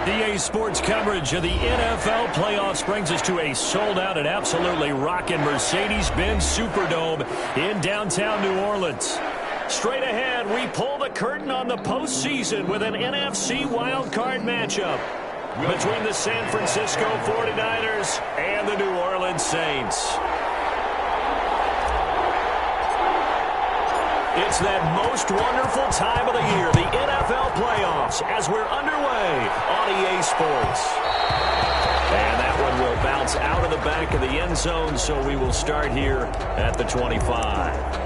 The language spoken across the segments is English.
EA Sports coverage of the NFL playoffs brings us to a sold-out and absolutely rocking Mercedes-Benz Superdome in downtown New Orleans. Straight ahead, we pull the curtain on the postseason with an NFC wildcard matchup between the San Francisco 49ers and the New Orleans Saints. It's that most wonderful time of the year, the NFL playoffs, as we're underway on EA Sports. And that one will bounce out of the back of the end zone, so we will start here at the 25.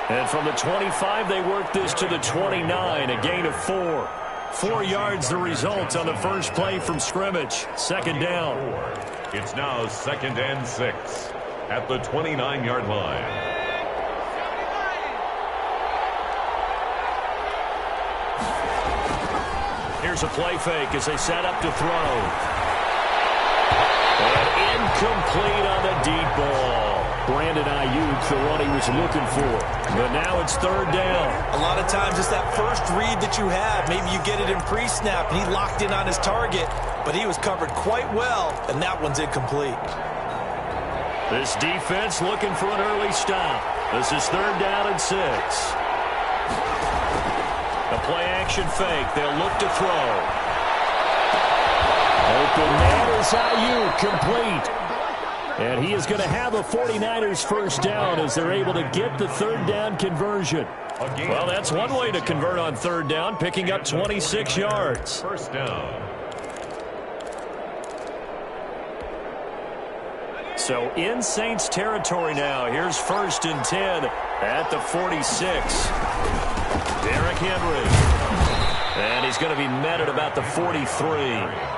And from the 25, they work this to the 29, a gain of 4. 4 yards the result on the first play from scrimmage. Second down. It's now 2nd and 6 at the 29-yard line. Here's a play fake as they set up to throw. And incomplete on the deep ball. Brandon Ayuk, the one he was looking for. But now it's 3rd down. A lot of times it's that first read that you have. Maybe you get it in pre-snap, and he locked in on his target, but he was covered quite well, and that one's incomplete. This defense looking for an early stop. This is 3rd down and 6. A play-action fake. They'll look to throw. Open man is Ayuk, complete. And he is going to have a 49ers first down as they're able to get the 3rd down conversion. Well, that's one way to convert on 3rd down, picking up 26 yards. First down. So in Saints territory now. Here's 1st and 10 at the 46. Derrick Henry. And he's going to be met at about the 43.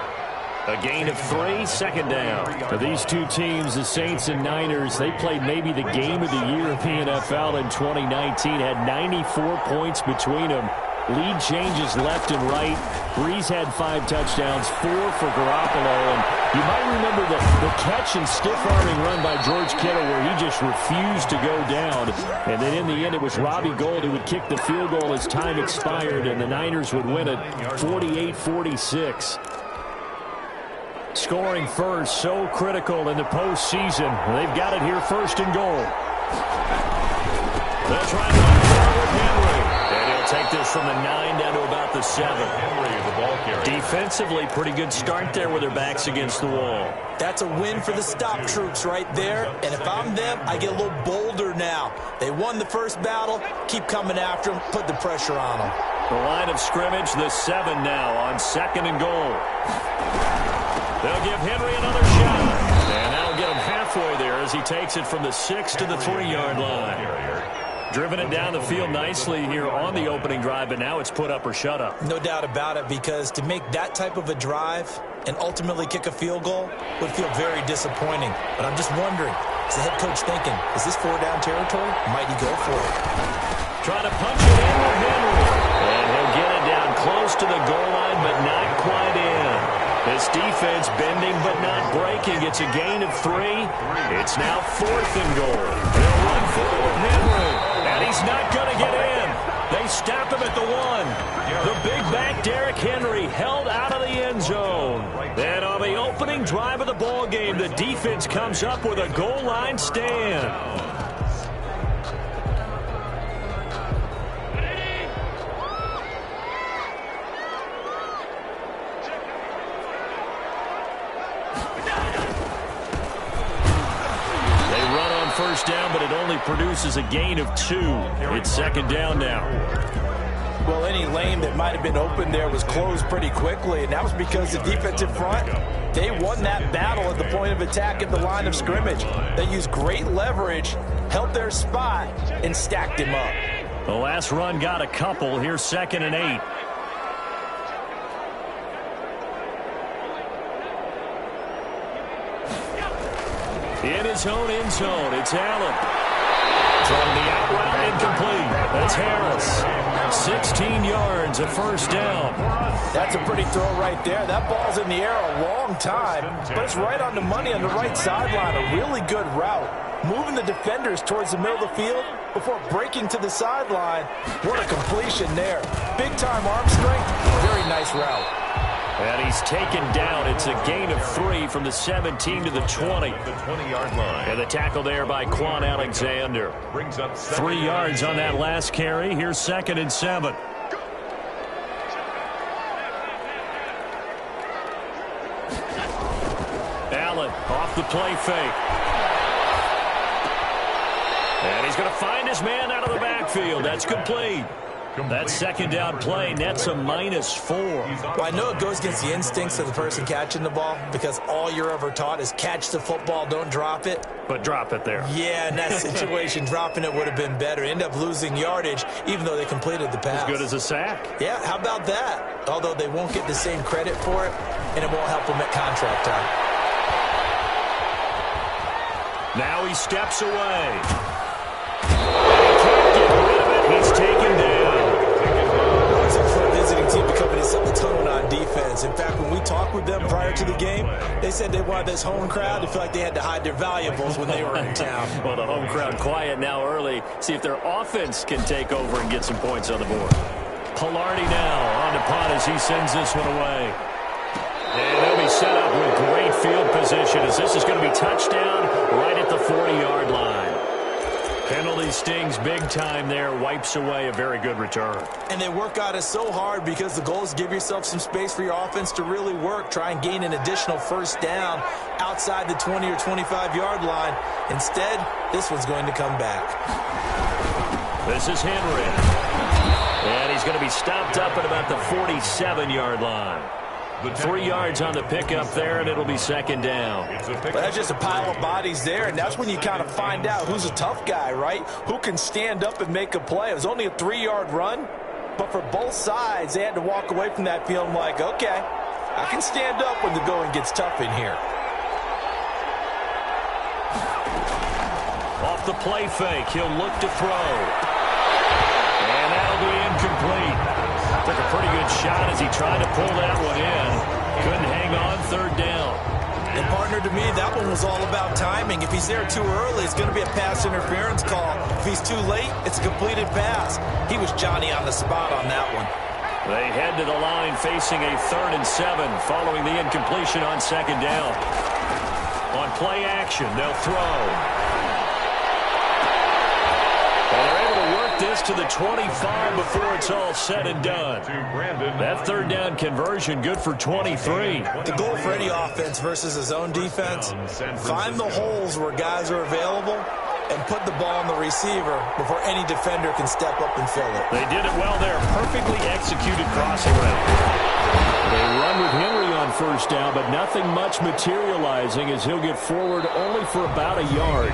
A gain of 3, 2nd down. For these two teams, the Saints and Niners, they played maybe the game of the year in the NFL in 2019. Had 94 points between them. Lead changes left and right. Breeze had 5 touchdowns, 4 for Garoppolo. And you might remember the catch and stiff-arming run by George Kittle where he just refused to go down. And then in the end, it was Robbie Gould who would kick the field goal as time expired, and the Niners would win it 48-46. Scoring first, so critical in the postseason. They've got it here 1st and goal. They'll try to run with Henry. And he'll take this from the 9 down to about the 7. Henry, the ball carrier. Defensively, pretty good start there with their backs against the wall. That's a win for the stop troops right there. And if I'm them, I get a little bolder now. They won the first battle. Keep coming after them. Put the pressure on them. The line of scrimmage, the 7 now on 2nd and goal. They'll give Henry another shot. And that'll get him halfway there as he takes it from the 6 to the 3-yard line. Driven it down the field nicely here on the opening drive, but now it's put up or shut up. No doubt about it, because to make that type of a drive and ultimately kick a field goal would feel very disappointing. But I'm just wondering, is the head coach thinking, is this 4-down territory? Might he go for it? Trying to punch it in with Henry. And he'll get it down close to the goal line, but not quite in. This defense bending but not breaking. It's a gain of 3. It's now 4th and goal. They'll run forward with Henry. And he's not going to get in. They stop him at the 1. The big back Derrick Henry held out of the end zone. And on the opening drive of the ball game, the defense comes up with a goal line stand. First down, but it only produces a gain of 2. It's 2nd down now. Well, any lane that might have been open there was closed pretty quickly, and that was because the defensive front, they won that battle at the point of attack at the line of scrimmage. They used great leverage, held their spot, and stacked him up. The last run got a couple. Here's 2nd and 8. In his own end zone, it's Allen. Throwing the out route, incomplete. That's Harris. 16 yards, a first down. That's a pretty throw right there. That ball's in the air a long time, but it's right on the money on the right sideline. A really good route. Moving the defenders towards the middle of the field before breaking to the sideline. What a completion there. Big-time arm strength. Very nice route. And he's taken down. It's a gain of 3 from the 17 to the 20. The 20-yard line. And the tackle there by Quan Alexander. Brings up 3 yards on that last carry. Here's 2nd and 7. Allen off the play fake. And he's going to find his man out of the backfield. That's complete. That 2nd down play nets a -4. Well, I know it goes against the instincts of the person catching the ball because all you're ever taught is catch the football, don't drop it. But drop it there. Yeah, in that situation, dropping it would have been better. End up losing yardage, even though they completed the pass. As good as a sack. Yeah, how about that? Although they won't get the same credit for it, and it won't help them at contract time. Now he steps away. He can't get rid of it. He's taken down. It's a for a visiting team to come in and set the tone on defense. In fact, when we talked with them prior to the game, they said they wanted this home crowd to feel like they had to hide their valuables when they were in town. Well, the home crowd quiet now early. See if their offense can take over and get some points on the board. Pilardi now on the punt as he sends this one away. And they'll be set up with great field position as this is going to be touchdown right at the 40-yard line. Penalty stings big time there, wipes away a very good return. And they work on it so hard because the goal is give yourself some space for your offense to really work. Try and gain an additional first down outside the 20 or 25-yard line. Instead, this one's going to come back. This is Henry. And he's going to be stopped up at about the 47-yard line. 3 yards on the pickup there, and it'll be 2nd down. But that's just a pile of bodies there, and that's when you kind of find out who's a tough guy, right? Who can stand up and make a play. It was only a 3-yard run, but for both sides, they had to walk away from that feeling like, okay, I can stand up when the going gets tough in here. Off the play fake, he'll look to throw. And that'll be incomplete. Took a pretty good shot as he tried to pull that one in. Couldn't hang on, 3rd down. And partner, to me, that one was all about timing. If he's there too early, it's going to be a pass interference call. If he's too late, it's a completed pass. He was Johnny on the spot on that one. They head to the line facing a 3rd and 7 following the incompletion on 2nd down. On play action, they'll throw. This to the 25 before it's all said and done. That 3rd down conversion good for 23. The goal for any offense versus his own defense, find the holes where guys are available and put the ball on the receiver before any defender can step up and fill it. They did it well there. Perfectly executed crossing route. They run with Henry on 1st down, but nothing much materializing as he'll get forward only for about a yard.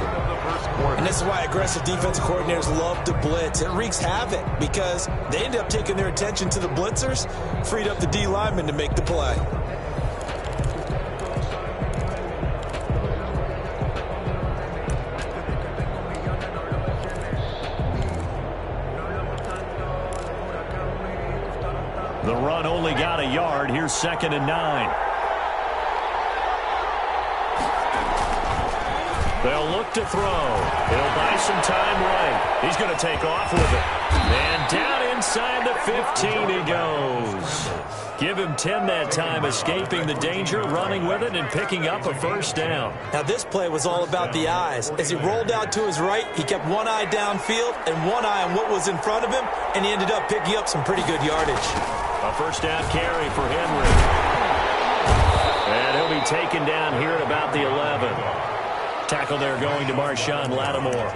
And this is why aggressive defensive coordinators love to blitz. It wreaks havoc because they end up taking their attention to the blitzers, freed up the D lineman to make the play. The run only got a yard. Here's 2nd and 9. They'll look to throw. He'll buy some time right. He's going to take off with it. And down inside the 15 he goes. Give him 10 that time, escaping the danger, running with it, and picking up a 1st down. Now, this play was all about the eyes. As he rolled out to his right, he kept one eye downfield and one eye on what was in front of him, and he ended up picking up some pretty good yardage. A 1st down carry for Henry. And he'll be taken down here at about the 11. Tackle there going to Marshawn Lattimore.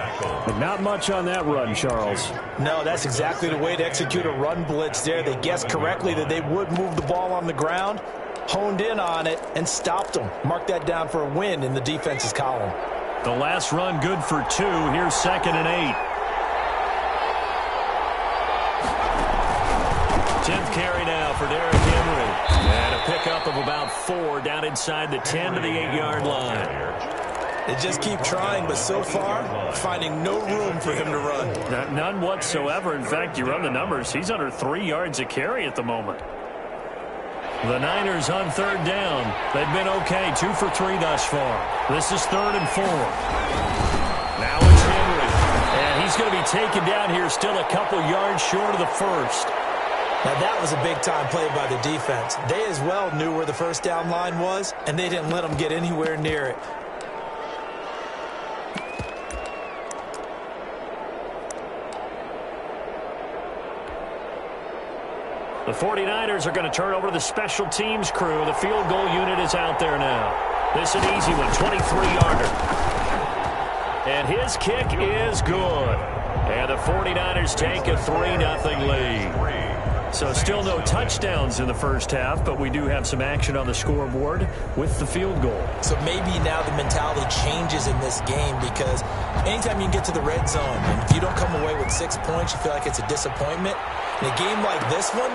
But not much on that run, Charles. No, that's exactly the way to execute a run blitz there. They guessed correctly that they would move the ball on the ground, honed in on it, and stopped them. Mark that down for a win in the defense's column. The last run good for 2. Here's 2nd and 8. 10th carry now for Derrick Henry. And a pickup of about 4 down inside the 10 to the 8-yard line. They just keep trying, but so far, finding no room for him to run. None whatsoever. In fact, you run the numbers. He's under 3 yards a carry at the moment. The Niners on third down. They've been okay, 2 for 3 thus far. This is 3rd and 4. Now it's Henry. And he's going to be taken down here, still a couple yards short of the first. Now that was a big-time play by the defense. They as well knew where the first down line was, and they didn't let them get anywhere near it. The 49ers are going to turn over to the special teams crew. The field goal unit is out there now. This is an easy one, 23-yarder. And his kick is good. And the 49ers take a 3-0 lead. So still no touchdowns in the first half, but we do have some action on the scoreboard with the field goal. So maybe now the mentality changes in this game, because anytime you can get to the red zone, and if you don't come away with 6 points, you feel like it's a disappointment. In a game like this one,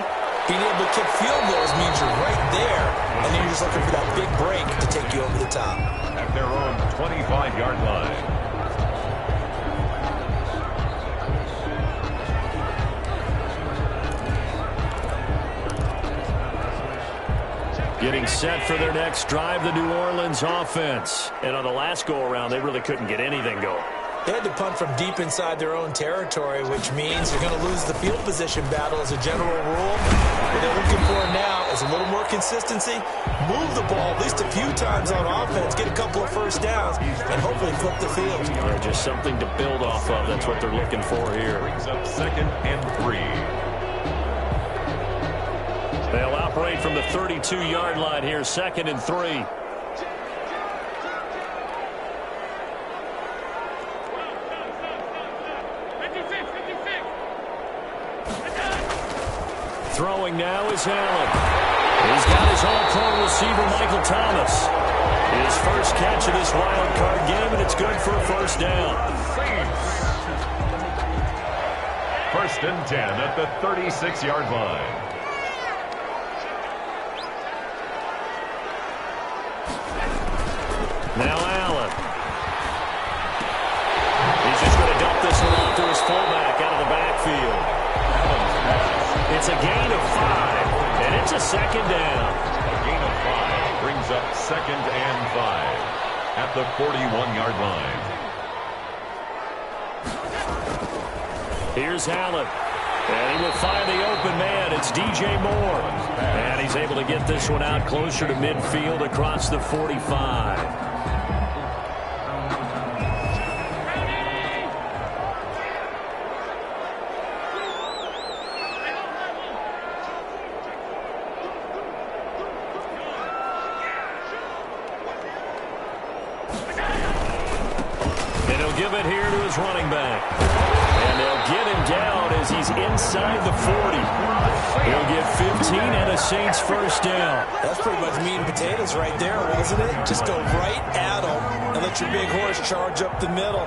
being able to kick field goals means you're right there, and then you're just looking for that big break to take you over the top. At their own 25-yard line. Getting set for their next drive, the New Orleans offense. And on the last go-around, they really couldn't get anything going. They had to punt from deep inside their own territory, which means they're going to lose the field position battle as a general rule. What they're looking for now is a little more consistency, move the ball at least a few times on offense, get a couple of first downs, and hopefully flip the field. Yeah, just something to build off of. That's what they're looking for here. Brings up 2nd and 3. They'll operate from the 32-yard line here, 2nd and 3. Throwing now is Allen. He's got his all-pro receiver, Michael Thomas. His first catch of this wild card game, and it's good for a first down. 1st and 10 at the 36-yard line. Now Allen. He's just going to dump this one off to his fullback out of the backfield. It's a gain of 5, and it's a 2nd down. A gain of 5 brings up 2nd and 5 at the 41-yard line. Here's Allen. And he will find the open man. It's DJ Moore. And he's able to get this one out closer to midfield across the 45. And he'll give it here to his running back. And they'll get him down as he's inside the 40. He'll get 15 and a Saints first down. That's pretty much meat and potatoes right there, wasn't it? Just go right at him and let your big horse charge up the middle.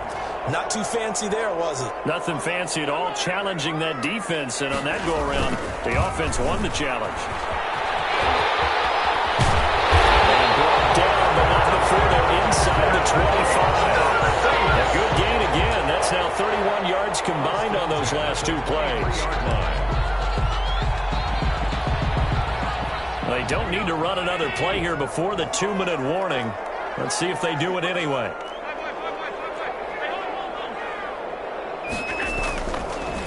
Not too fancy there, was it? Nothing fancy at all, challenging that defense. And on that go-around, the offense won the challenge. And brought down, but not before they're inside the 25. A good gain again. That's now 31 yards combined on those last 2 plays. They don't need to run another play here before the 2-minute warning. Let's see if they do it anyway.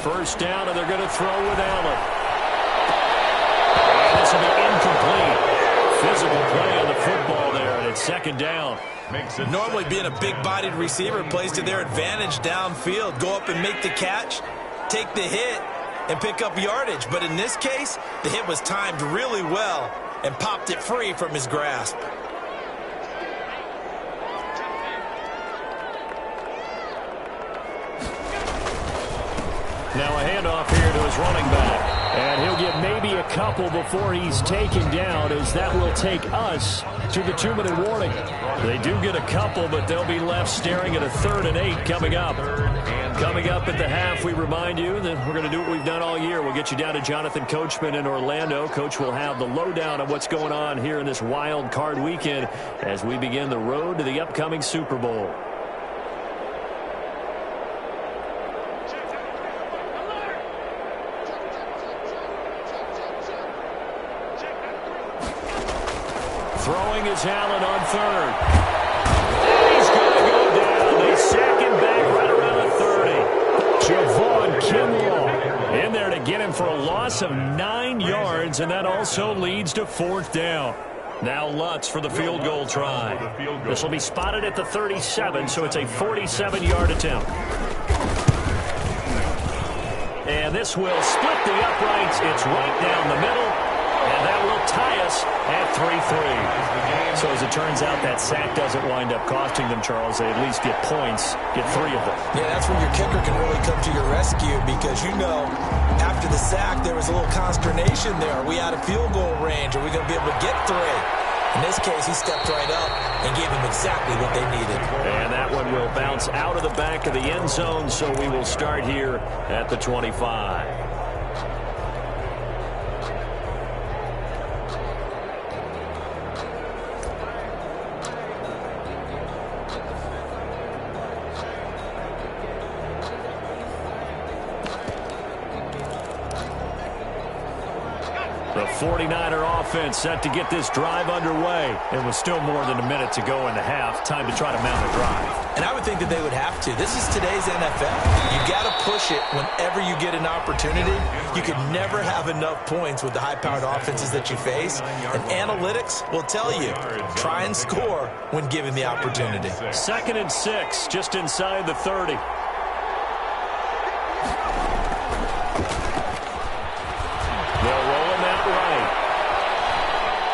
First down, and they're going to throw with Allen. And this will be incomplete. Physical play on the football there, and it's 2nd down. Normally being a big-bodied receiver plays to their advantage downfield. Go up and make the catch, take the hit, and pick up yardage. But in this case, the hit was timed really well and popped it free from his grasp. Now a handoff here to his running back. And he'll get maybe a couple before he's taken down, as that will take us to the 2-minute warning. They do get a couple, but they'll be left staring at a 3rd and 8 coming up. Coming up at the half, we remind you that we're going to do what we've done all year. We'll get you down to Jonathan Coachman in Orlando. Coach will have the lowdown of what's going on here in this wild card weekend as we begin the road to the upcoming Super Bowl. Throwing is Allen on 3rd. And he's going to go down. They sack him back right around the 30. Javon Kinlaw in there to get him for a loss of 9 yards, and that also leads to 4th down. Now Lutz for the field goal try. This will be spotted at the 37, so it's a 47-yard attempt. And this will split the uprights. It's right down the middle. And that will tie us at 3-3. So as it turns out, that sack doesn't wind up costing them, Charles. They at least get points, get 3 of them. Yeah, that's where your kicker can really come to your rescue, because you know after the sack there was a little consternation there. Are we out of field goal range? Are we going to be able to get 3? In this case, he stepped right up and gave them exactly what they needed. And that one will bounce out of the back of the end zone, so we will start here at the 25. The 49er offense set to get this drive underway. It was still more than a minute to go in the half. Time to try to mount a drive. And I would think that they would have to. This is today's NFL. You got to push it whenever you get an opportunity. You could never have enough points with the high-powered offenses that you face. And analytics will tell you, try and score when given the opportunity. 2nd and 6, just inside the 30.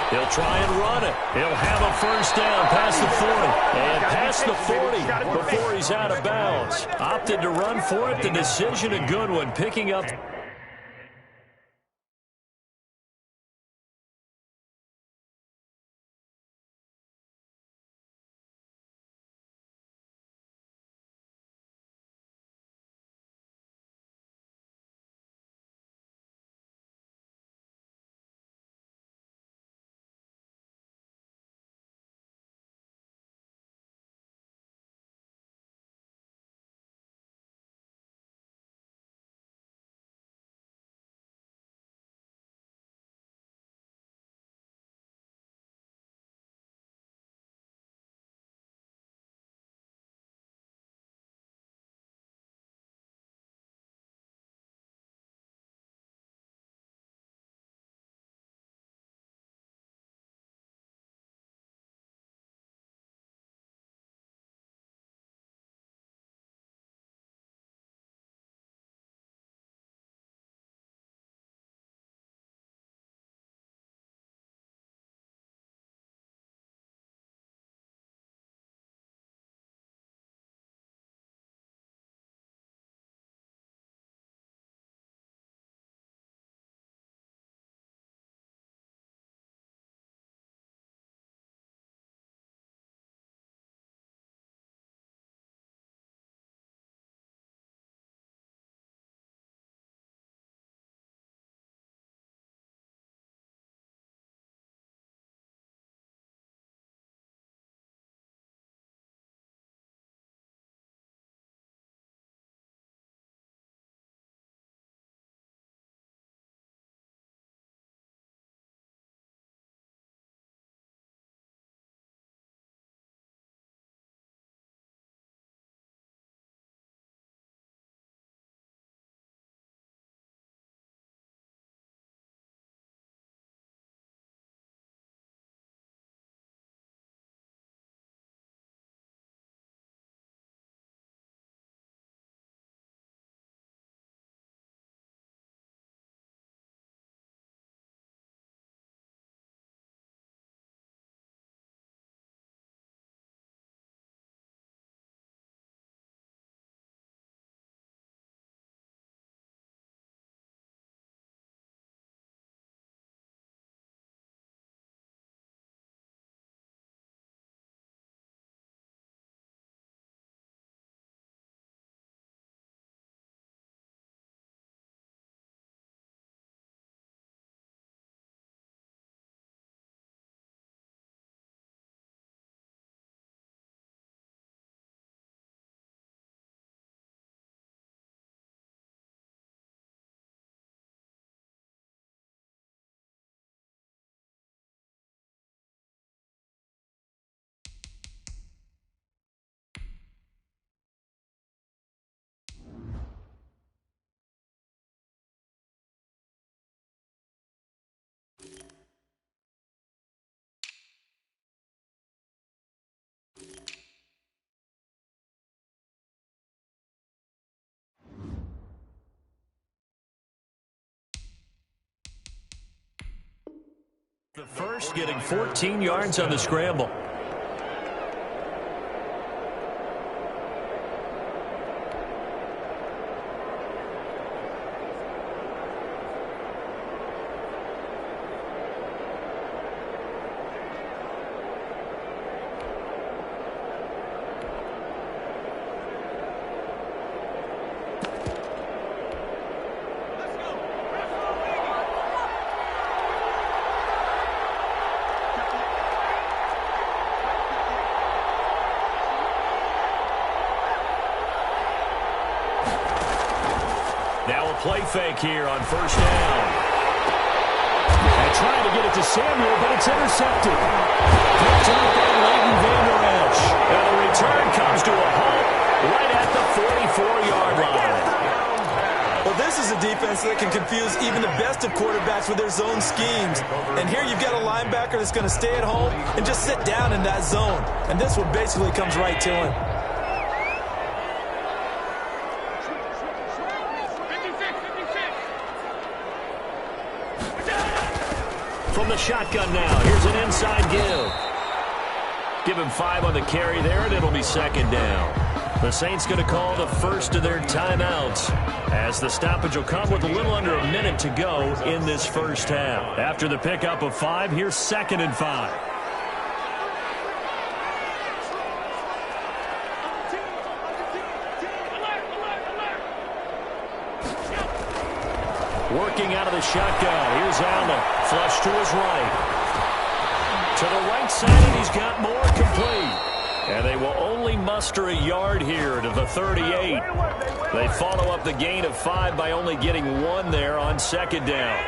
He'll try and run it. He'll have a 1st down past the 40. And past the 40 before he's out of bounds. Opted to run for it. The decision a good one, picking up The first getting 14 yards on the scramble. Now a play fake here on first down. And trying to get it to Samuel, but it's intercepted. Picked up by Leighton Vander Esch. And the return comes to a halt right at the 44-yard line. Well, this is a defense that can confuse even the best of quarterbacks with their zone schemes. And here you've got a linebacker that's going to stay at home and just sit down in that zone. And this one basically comes right to him. From the shotgun now, here's an inside give. Give him 5 on the carry there, and it'll be second down. The Saints going to call the first of their timeouts, as the stoppage will come with a little under a minute to go in this first half. After the pickup of 5, here's 2nd and 5. Working out of the shotgun. Here's Allen. Flush to his right. To the right side, and he's got more complete. And they will only muster a yard here to the 38. They follow up the gain of 5 by only getting 1 there on second down.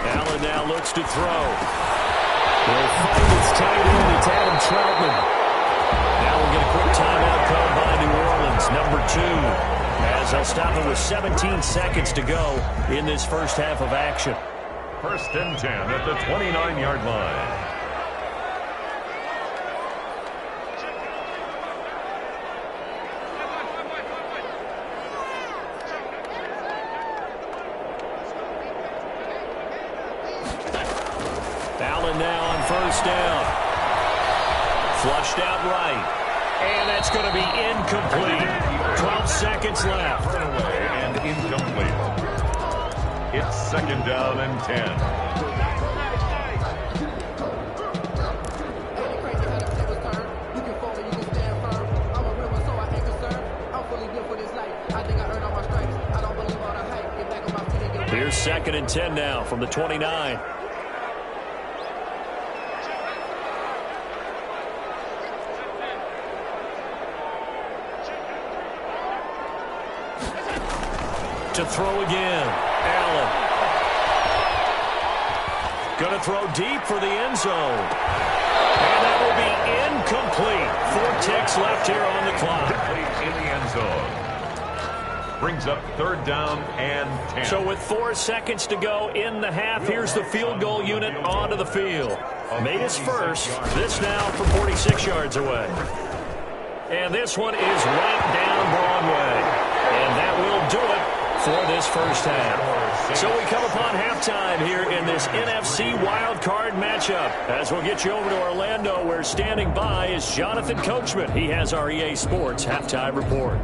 Allen now looks to throw. He'll find his tight end. It's Adam Troutman. Now we'll get a quick timeout called by New Orleans, number 2, as they'll stop it with 17 seconds to go in this first half of action. 1st and 10 at the 29-yard line. Allen now on first down. Flushed out right. And that's going to be incomplete. 12 seconds left. Away and incomplete. It's 2nd down and 10. Here's 2nd and 10 now from the 29. To throw again. Allen. Going to throw deep for the end zone. And that will be incomplete. 4 ticks left here on the clock. In the end zone. Brings up 3rd down and 10. So with 4 seconds to go in the half, here's the field goal unit onto the field. Made his first. This now from 46 yards away. And this one is right down Broadway. And that will do it for this first half. So we come upon halftime here in this NFC wildcard matchup, as we'll get you over to Orlando, where standing by is Jonathan Coachman. He has our EA Sports halftime report.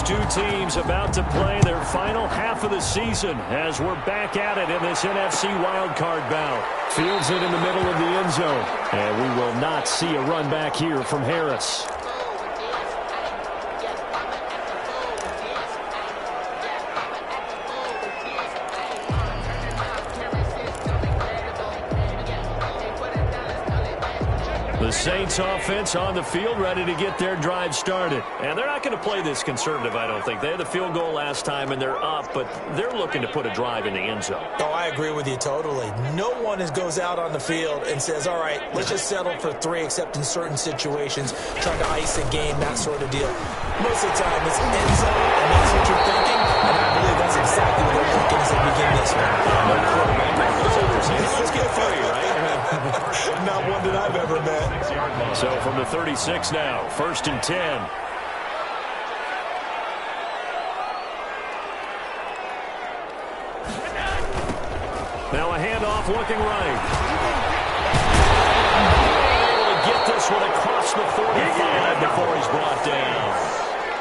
Two teams about to play their final half of the season as we're back at it in this NFC wildcard bout. Fields it in the middle of the end zone, and we will not see a run back here from Harris. The Saints offense on the field ready to get their drive started. And they're not going to play this conservative, I don't think. They had the field goal last time, and they're up, but they're looking to put a drive in the end zone. Oh, I agree with you totally. No one goes out on the field and says, all right, let's just settle for 3, except in certain situations, trying to ice a game, that sort of deal. Most of the time, it's end zone, and that's what you're thinking. And I believe that's exactly what they're thinking as they begin this one. No quarterback goes over. Let's get 3, right? Not one that I've ever met. So from the 36 now, 1st and 10. Now a handoff looking right. Able to get this one across the 45 before he's brought down.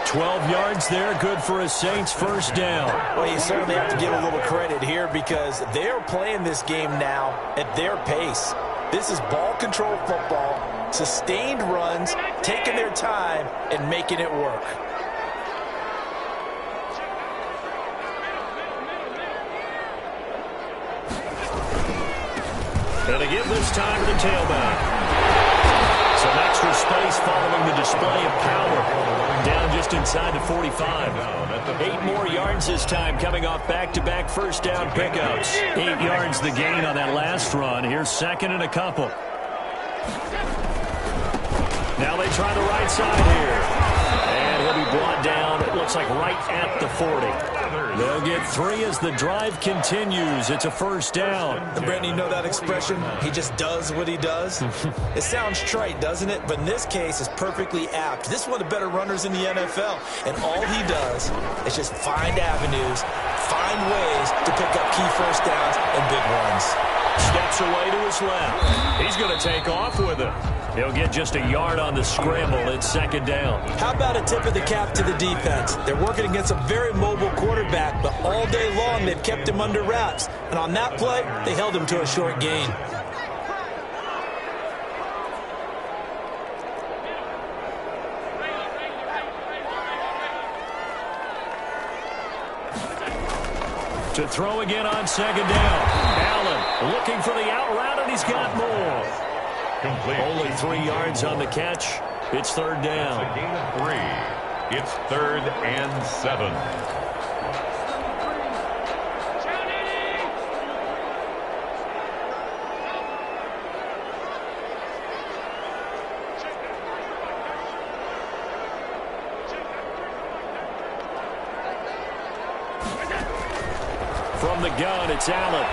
12 yards there, good for a Saints first down. Well, you certainly have to give a little credit here because they're playing this game now at their pace. This is ball control football, sustained runs, taking their time, and making it work. And again this time to the tailback. Some extra space following the display of power. Down just inside the 45. 8 more yards this time coming off back-to-back first down pickups. 8 yards the gain on that last run. Here's 2nd and a couple. Now they try the right side here. And he'll be brought down, it looks like right at the 40. They'll get 3 as the drive continues. It's a first down. And Brandon, you know that expression? He just does what he does? It sounds trite, doesn't it? But in this case, it's perfectly apt. This is one of the better runners in the NFL. And all he does is just find avenues, find ways to pick up key first downs and big runs. Steps away to his left. He's going to take off with it. He'll get just a yard on the scramble. It's 2nd down. How about a tip of the cap to the defense? They're working against a very mobile quarterback, but all day long they've kept him under wraps. And on that play, they held him to a short gain. To throw again on 2nd down. Allen looking for the out route, and he's got more. Complete. Only 3 yards on the catch. It's 3rd down. It's a gain of 3. It's 3rd and 7. From the gun, it's Allen.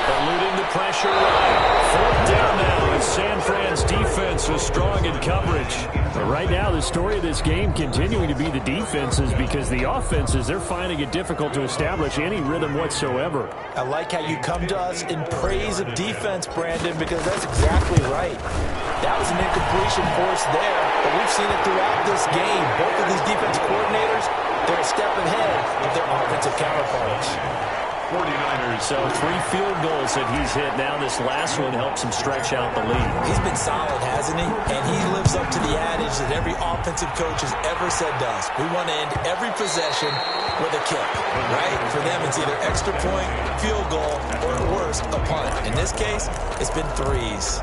Eluding the pressure right. 4th down now as San Fran's defense was strong in coverage. But right now, the story of this game continuing to be the defenses because the offenses, they're finding it difficult to establish any rhythm whatsoever. I like how you come to us in praise of defense, Brandon, because that's exactly right. That was an incompletion force there, but we've seen it throughout this game. Both of these defense coordinators, they're a step ahead of their offensive counterparts. 49ers. So 3 field goals that he's hit now. This last one helps him stretch out the lead. He's been solid, hasn't he? And he lives up to the adage that every offensive coach has ever said to us. We want to end every possession with a kick, right? For them, it's either extra point, field goal, or at worst, a punt. In this case, it's been 3s.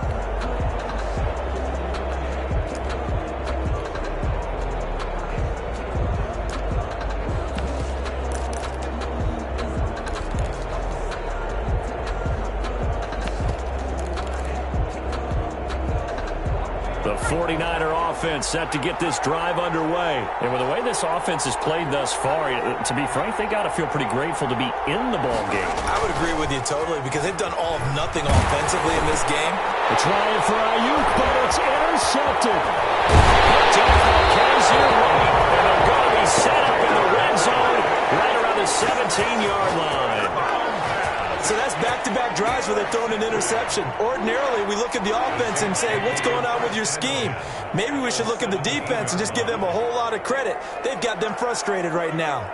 The 49er offense set to get this drive underway. And with the way this offense has played thus far, to be frank, they got to feel pretty grateful to be in the ball game. I would agree with you totally because they've done all of nothing offensively in this game. It's trying for Ayuk, but it's intercepted. Kaiser right, and they're going to be set up in the red zone right around the 17-yard line. So that's back-to-back drives where they've thrown an interception. Ordinarily, we look at the offense and say, what's going on with your scheme? Maybe we should look at the defense and just give them a whole lot of credit. They've got them frustrated right now.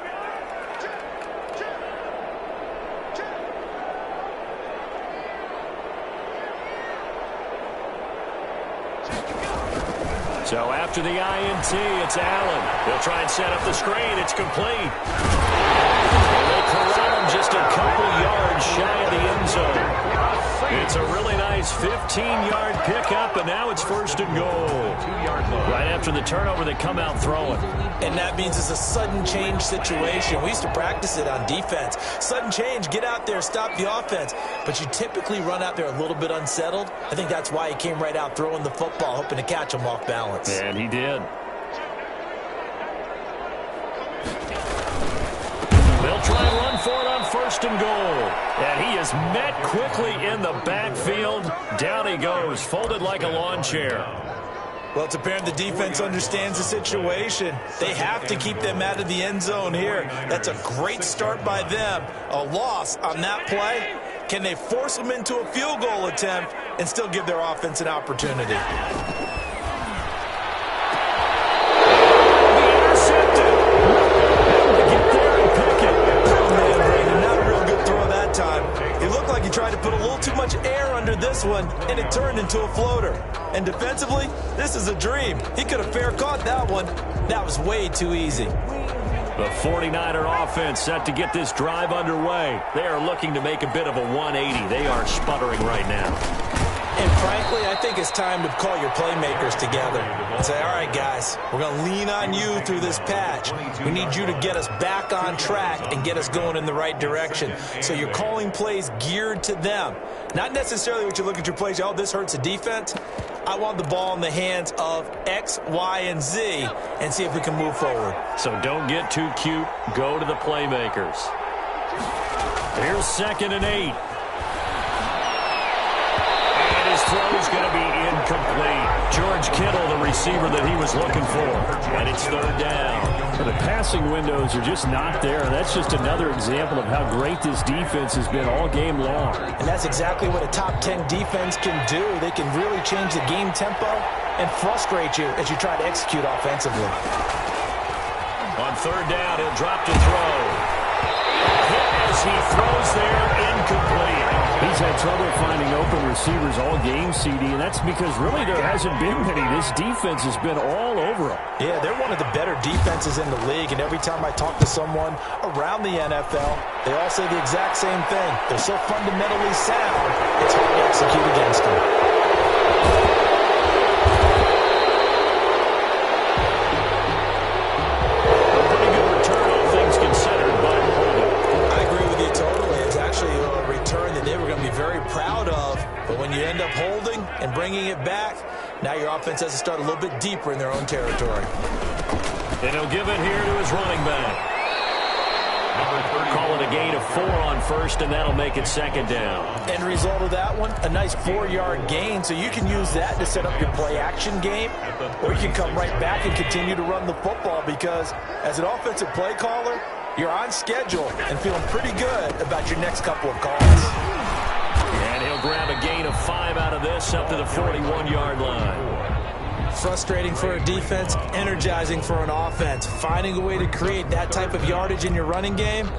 So after the INT, it's Allen. They'll try and set up the screen. It's complete. And they corral him just a couple yards shy of the end zone. It's a really nice 15-yard pickup, and now it's 1st and goal. Right after the turnover, they come out throwing. And that means it's a sudden change situation. We used to practice it on defense. Sudden change, get out there, stop the offense. But you typically run out there a little bit unsettled. I think that's why he came right out throwing the football, hoping to catch him off balance. And he did. They'll try and run for it on 1st and goal. And he is met quickly in the backfield. Down he goes, folded like a lawn chair. Well, it's apparent the defense understands the situation. They have to keep them out of the end zone here. That's a great start by them. A loss on that play. Can they force them into a field goal attempt and still give their offense an opportunity? He tried to put a little too much air under this one, and it turned into a floater. And defensively, this is a dream. He could have fair caught that one. That was way too easy. The 49er offense set to get this drive underway. They are looking to make a bit of a 180. They are sputtering right now. And frankly, I think it's time to call your playmakers together and say, all right, guys, we're going to lean on you through this patch. We need you to get us back on track and get us going in the right direction. So you're calling plays geared to them. Not necessarily what you look at your plays, oh, this hurts the defense. I want the ball in the hands of X, Y, and Z and see if we can move forward. So don't get too cute. Go to the playmakers. Here's 2nd and 8. His throw is going to be incomplete. George Kittle, the receiver that he was looking for. And it's 3rd down. The passing windows are just not there. That's just another example of how great this defense has been all game long. And that's exactly what a top 10 defense can do. They can really change the game tempo and frustrate you as you try to execute offensively. On 3rd down, he'll drop to throw. Hit as he throws there, incomplete. He's had trouble finding open receivers all game, CD, and that's because really there hasn't been many. This defense has been all over them. Yeah, they're one of the better defenses in the league, and every time I talk to someone around the NFL, they all say the exact same thing. They're so fundamentally sound, it's hard to execute against them. A pretty good return, all things considered, but I agree with you totally. It's actually a return that they were going to be very proud of, but when you end up holding and bringing it back, now your offense has to start a little bit deeper in their own territory. And he'll give it here to his running back. Call it a gain of 4 on 1st, and that'll make it 2nd down. End result of that one, a nice 4-yard gain, so you can use that to set up your play-action game, or you can come right back and continue to run the football because as an offensive play caller, you're on schedule and feeling pretty good about your next couple of calls. And he'll grab a gain of 5 out of this up to the 41-yard line. Frustrating for a defense, energizing for an offense. Finding a way to create that type of yardage in your running game,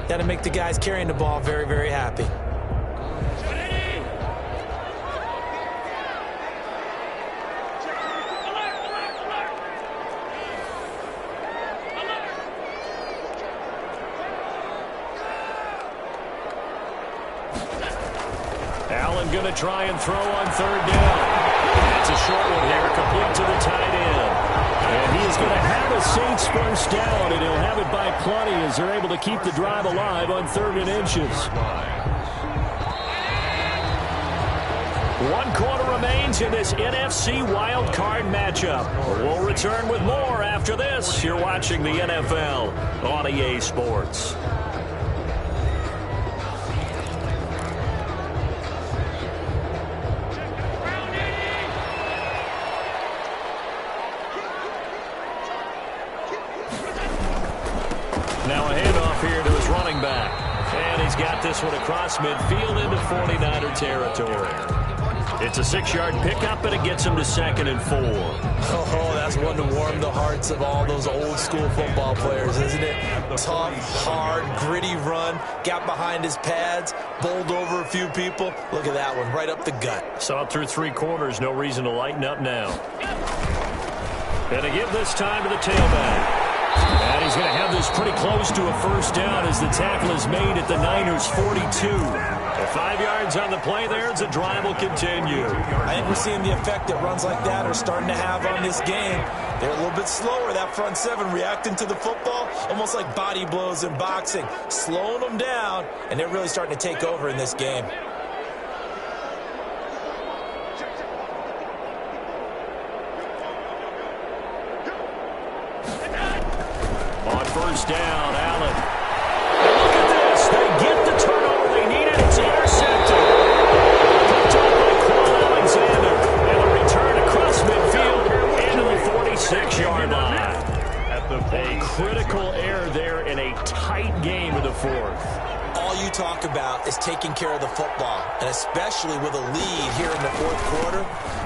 that'll make the guys carrying the ball very, very happy. Allen going to try and throw on 3rd down. It's a short one here, complete to the tight end. And he is going to have a Saints first down, and he'll have it by plenty as they're able to keep the drive alive on 3rd and inches. 1 quarter remains in this NFC Wild Card matchup. We'll return with more after this. You're watching the NFL on EA Sports. Now a handoff here to his running back. And he's got this one across midfield into 49er territory. It's a 6-yard pickup, and it gets him to 2nd and 4. Oh, that's one to warm the hearts of all those old-school football players, isn't it? Tough, hard, gritty run, got behind his pads, bowled over a few people. Look at that one, right up the gut. Saw it through 3 quarters, no reason to lighten up now. And to give this time to the tailback. And he's going to have this pretty close to a first down as the tackle is made at the Niners' 42. 5 yards on the play there as the drive will continue. I think we're seeing the effect that runs like that are starting to have on this game. They're a little bit slower, that front 7, reacting to the football, almost like body blows in boxing, slowing them down, and they're really starting to take over in this game. On first down, Allen. 4th. All you talk about is taking care of the football, and especially with a lead here in the 4th quarter,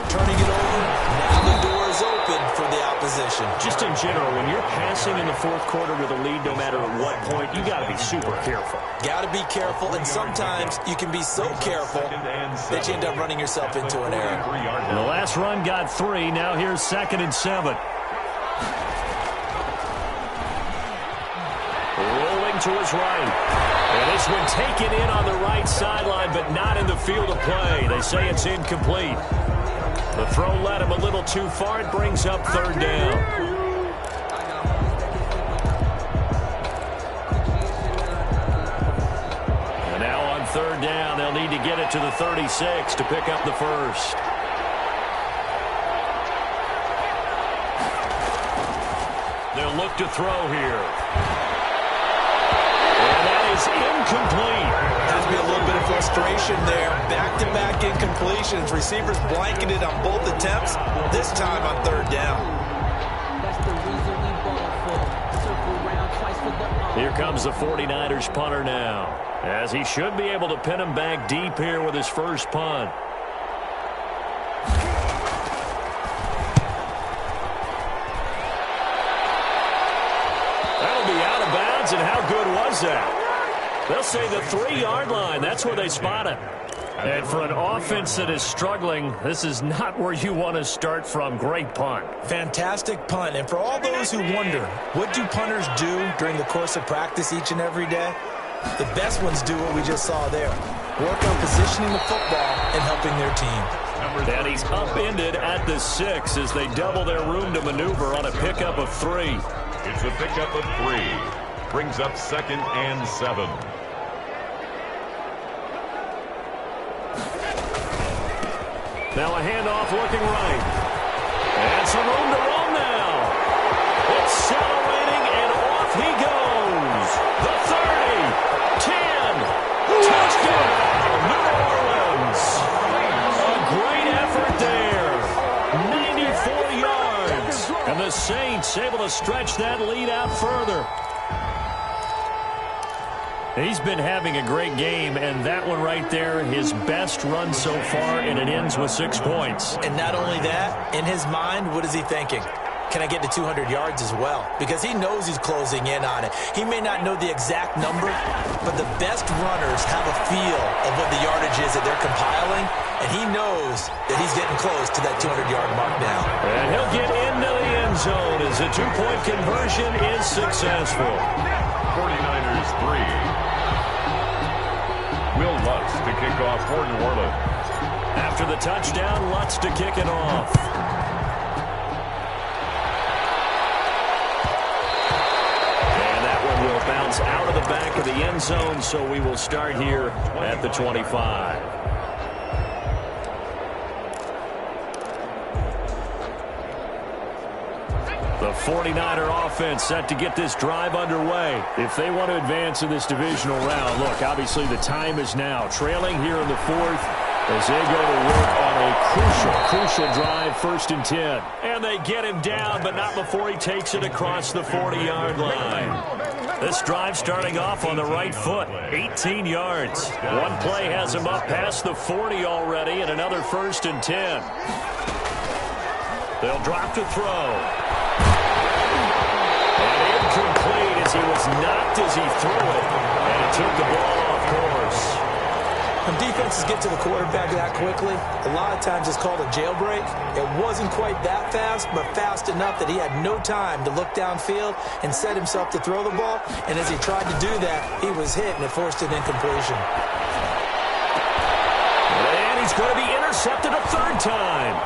turning it over, now the door is open for the opposition. Just in general, when you're passing in the 4th quarter with a lead, no matter at what point, you got to be super careful. Got to be careful, and sometimes you can be so careful that you end up running yourself into an error. And the last run got 3. Now here's 2nd and 7. Rolling to his right. And this one taken in on the right sideline, but not in the field of play. They say it's incomplete. The throw led him a little too far. It brings up 3rd down. And now on 3rd down, they'll need to get it to the 36 to pick up the first. They'll look to throw here. Is incomplete. There's be a little bit of frustration there. Back-to-back incompletions. Receivers blanketed on both attempts, this time on 3rd down. Here comes the 49ers punter now, as he should be able to pin him back deep here with his first punt. That'll be out of bounds, and how good was that? They'll say the 3-yard line. That's where they spot it. And for an offense that is struggling, this is not where you want to start from. Great punt. Fantastic punt. And for all those who wonder, what do punters do during the course of practice each and every day? The best ones do what we just saw there. Work on positioning the football and helping their team. And he's upended at the 6 as they double their room to maneuver on a pickup of 3. It's a pickup of 3. Brings up 2nd and 7. Now a handoff looking right. And some room to run now. Accelerating, and off he goes. The 30, 10, touchdown, New Orleans. A great effort there. 94 yards. And the Saints able to stretch that lead out further. He's been having a great game, and that one right there, his best run so far, and it ends with 6 points. And not only that, in his mind, what is he thinking? Can I get to 200 yards as well? Because he knows he's closing in on it. He may not know the exact number, but the best runners have a feel of what the yardage is that they're compiling, and he knows that he's getting close to that 200-yard mark now. And he'll get into the end zone as the 2-point conversion is successful. 49ers 3. Will Lutz to kick off for New Orleans. After the touchdown, Lutz to kick it off. And that one will bounce out of the back of the end zone, so we will start here at the 25. The 49er offense set to get this drive underway. If they want to advance in this divisional round, look, obviously the time is now. Trailing here in the 4th as they go to work on a crucial drive, 1st and 10. And they get him down, but not before he takes it across the 40-yard line. This drive starting off on the right foot, 18 yards. One play has him up past the 40 already, and another 1st and 10. They'll drop to throw. And incomplete as he was knocked as he threw it. And he took the ball off course. When defenses get to the quarterback that quickly, a lot of times it's called a jailbreak. It wasn't quite that fast, but fast enough that he had no time to look downfield and set himself to throw the ball. And as he tried to do that, he was hit, and it forced an incompletion. And he's going to be intercepted a 3rd time.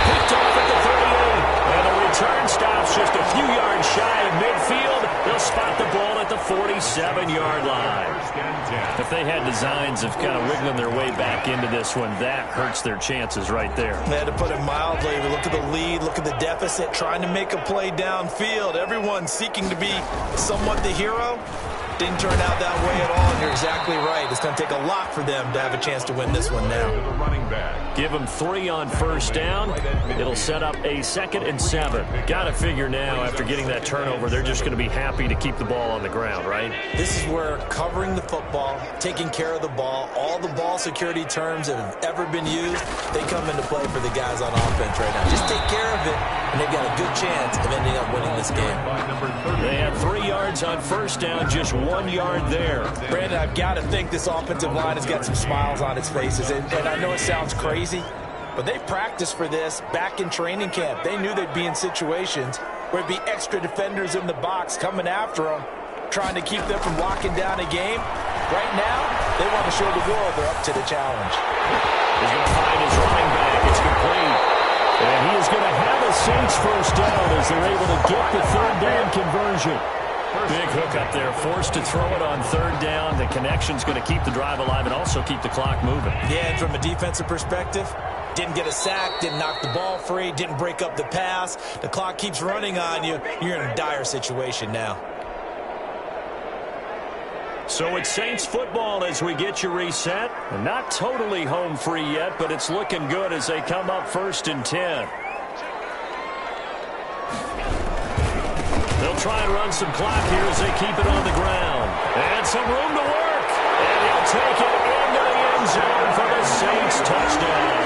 Picked off at the 38. And the return stops just a few yards shy of midfield. They'll spot the ball at the 47-yard line. If they had designs of kind of wiggling their way back into this one, that hurts their chances right there. They had to put it mildly. We look at the lead, look at the deficit, trying to make a play downfield. Everyone seeking to be somewhat the hero. Didn't turn out that way at all, and you're exactly right. It's going to take a lot for them to have a chance to win this one now. Give them 3 on first down. It'll set up a 2nd and 7. Got to figure now, after getting that turnover, they're just going to be happy to keep the ball on the ground, right? This is where covering the football, taking care of the ball, all the ball security terms that have ever been used, they come into play for the guys on offense right now. Just take care of it, and they've got a good chance of ending up winning this game. They had 3 yards on first down, just 1 yard there. Brandon, I've got to think this offensive line has got some smiles on its faces, and I know it sounds crazy, but they practiced for this back in training camp. They knew they'd be in situations where it'd be extra defenders in the box coming after them, trying to keep them from locking down a game. Right now, they want to show the world they're up to the challenge. He's going to find his running back. It's complete. And he is going to have a Saints first down as they're able to get the 3rd down conversion. Big hook up there, forced to throw it on 3rd down. The connection's going to keep the drive alive and also keep the clock moving. Yeah, and from a defensive perspective, didn't get a sack, didn't knock the ball free, didn't break up the pass. The clock keeps running on you. You're in a dire situation now. So it's Saints football as we get you reset. Not totally home free yet, but it's looking good as they come up 1st and 10. They'll try and run some clock here as they keep it on the ground. And some room to work. And he'll take it into the end zone for the Saints touchdown.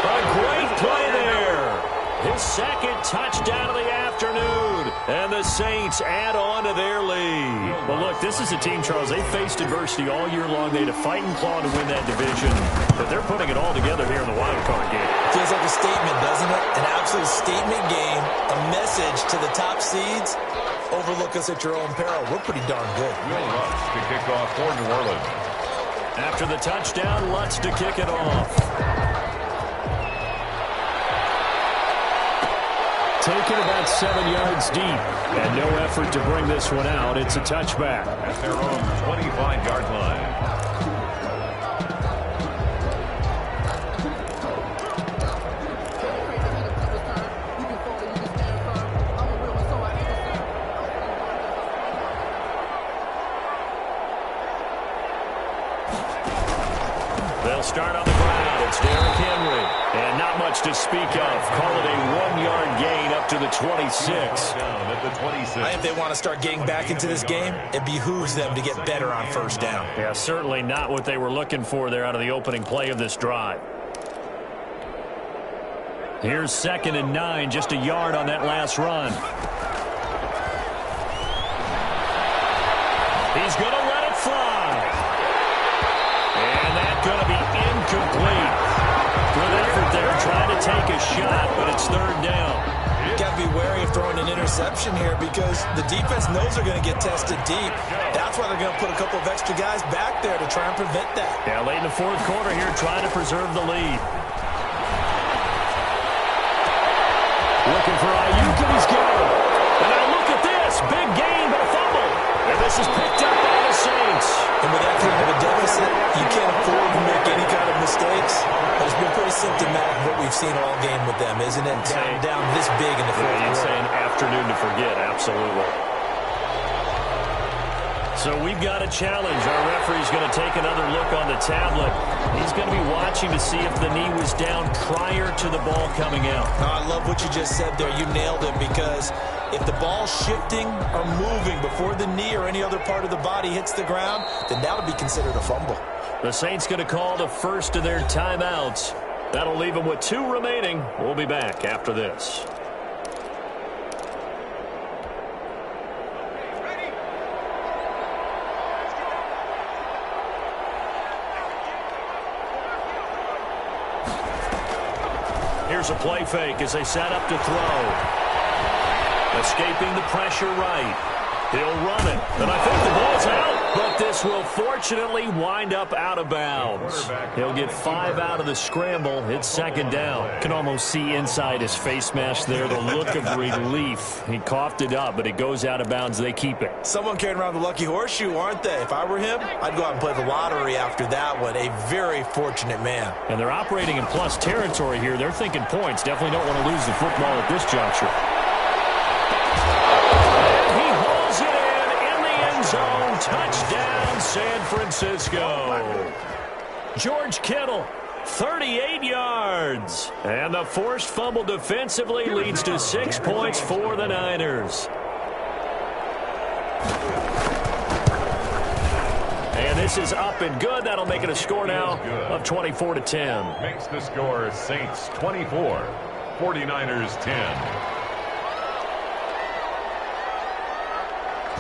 A great play there. His 2nd touchdown of the afternoon. And the Saints add on to their lead. Well, look, this is a team, Charles, they faced adversity all year long. They had to fight and claw to win that division. But they're putting it all together here in the wild card game. Feels like a statement, doesn't it? An absolute statement game. A message to the top seeds. Overlook us at your own peril. We're pretty darn good. Will Lutz to kick off for New Orleans. After the touchdown, Lutz to kick it off. Taken about 7 yards deep. And no effort to bring this one out. It's a touchback. At their own 25-yard line. They'll start on the ground. It's Derrick Henry. And not much to speak of. Call it a 1-yard gain up to the 26. Down at the 26. If they want to start getting back into this game, it behooves them to get better on first down. Yeah, certainly not what they were looking for there out of the opening play of this drive. Here's 2nd and 9, just a yard on that last run. He's going to let it fly. And that's going to be incomplete. Good effort there, trying to take a shot, but it's 3rd down. You've got to be wary of throwing an interception here because the defense knows they're going to get tested deep. That's why they're going to put a couple of extra guys back there to try and prevent that. Yeah, late in the 4th quarter here, trying to preserve the lead. Looking for Ayuk, and he's got him. And now look at this. Big gain, but a fumble. And this is picked up by the Saints. And with that kind of a deficit, you can't afford to make any kind of mistakes. But it's been pretty symptomatic of what we've seen all game with them, isn't it? Down this big in the 4th quarter. You'd say an afternoon to forget, absolutely. So we've got a challenge. Our referee's going to take another look on the tablet. He's going to be watching to see if the knee was down prior to the ball coming out. I love what you just said there. You nailed it because if the ball's shifting or moving before the knee or any other part of the body hits the ground, then that would be considered a fumble. The Saints going to call the first of their timeouts. That'll leave them with 2 remaining. We'll be back after this. Here's a play fake as they set up to throw. Escaping the pressure right. He'll run it. And I think the ball's out. But this will fortunately wind up out of bounds. He'll get 5 out of the scramble. It's 2nd down. Can almost see inside his face mask there the look of relief. He coughed it up, but it goes out of bounds. They keep it. Someone carrying around the lucky horseshoe, aren't they? If I were him, I'd go out and play the lottery after that one. A very fortunate man. And they're operating in plus territory here. They're thinking points. Definitely don't want to lose the football at this juncture. And he holds it in the end zone Touchdown, San Francisco. George Kittle, 38 yards. And the forced fumble defensively leads to 6 points for the Niners. And this is up and good. That'll make it a score now of 24-10. Makes the score Saints 24, 49ers 10.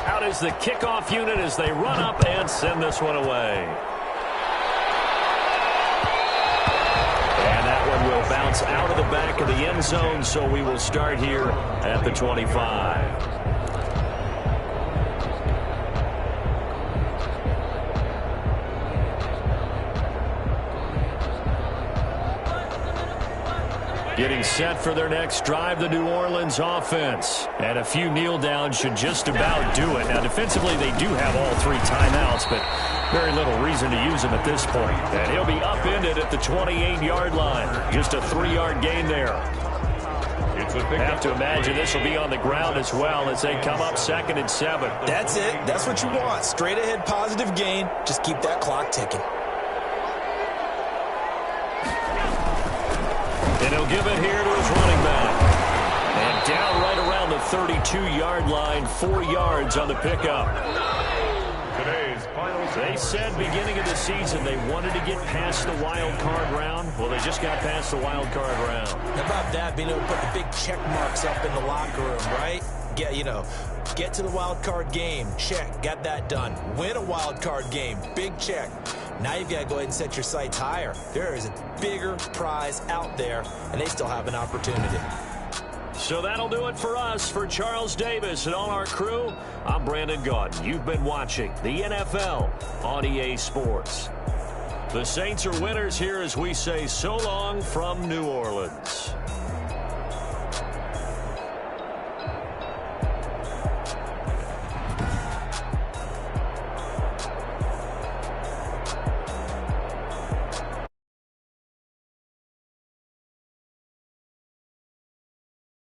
Out is the kickoff unit as they run up and send this one away. And that one will bounce out of the back of the end zone, so we will start here at the 25. Getting set for their next drive, the New Orleans offense. And a few kneel downs should just about do it. Now, defensively, they do have all 3 timeouts, but very little reason to use them at this point. And he'll be upended at the 28-yard line. Just a 3-yard gain there. Have to imagine this will be on the ground as well as they come up 2nd and 7. That's it. That's what you want. Straight ahead positive gain. Just keep that clock ticking. And he'll give it here to his running back. And down right around the 32-yard line, 4 yards on the pickup. Today's final. They said beginning of the season they wanted to get past the wild card round. Well, they just got past the wild card round. How about that? Being able to put the big check marks up in the locker room, right? Get to the wild card game. Check. Got that done. Win a wild card game. Big check. Now you've got to go ahead and set your sights higher. There is a bigger prize out there, and they still have an opportunity. So that'll do it for us. For Charles Davis and all our crew, I'm Brandon Gaudin. You've been watching the NFL on EA Sports. The Saints are winners here as we say so long from New Orleans.